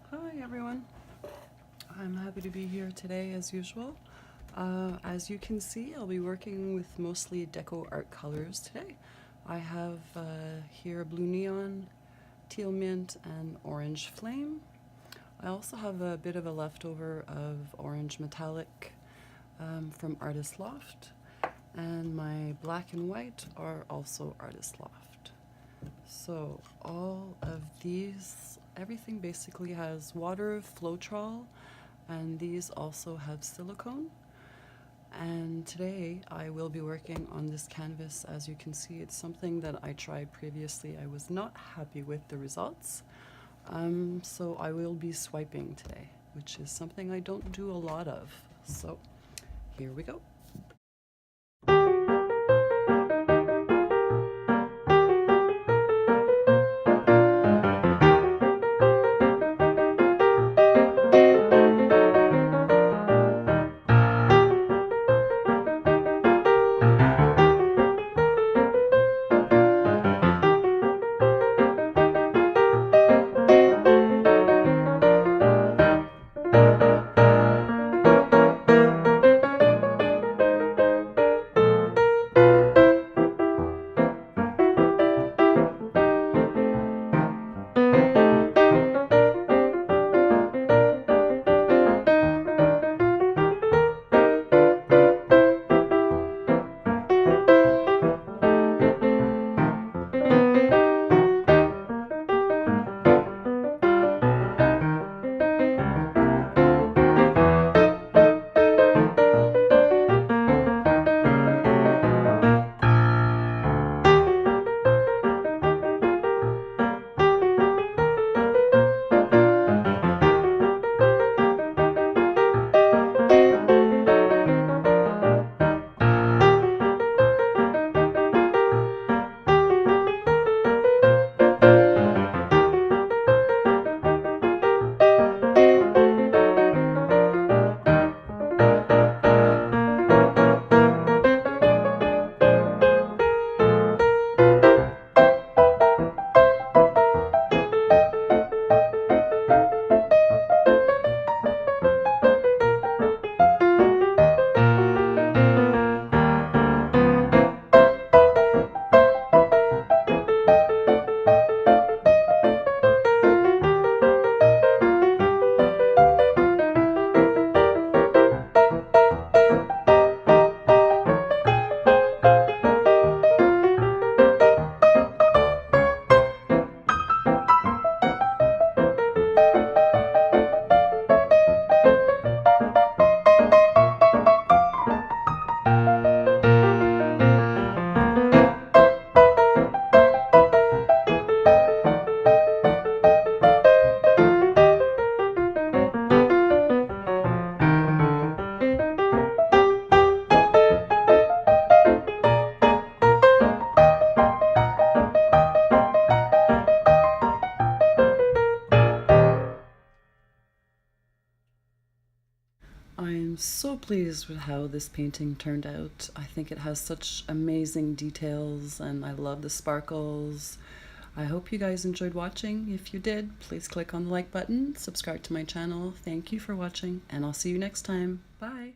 Hi everyone, I'm happy to be here today as usual. As you can see, I'll be working with mostly deco art colors today. I have here blue neon, teal mint, and orange flame. I also have a bit of a leftover of orange metallic from Artist Loft, and my black and white are also Artist Loft. So all of these, everything basically has water, Floetrol, and these also have silicone. And today I will be working on this canvas. As you can see, it's something that I tried previously. I was not happy with the results. So I will be swiping today, which is something I don't do a lot of. So here we go. I'm so pleased with how this painting turned out. I think it has such amazing details and I love the sparkles. I hope you guys enjoyed watching. If you did, please click on the like button, subscribe to my channel. Thank you for watching, and I'll see you next time. Bye!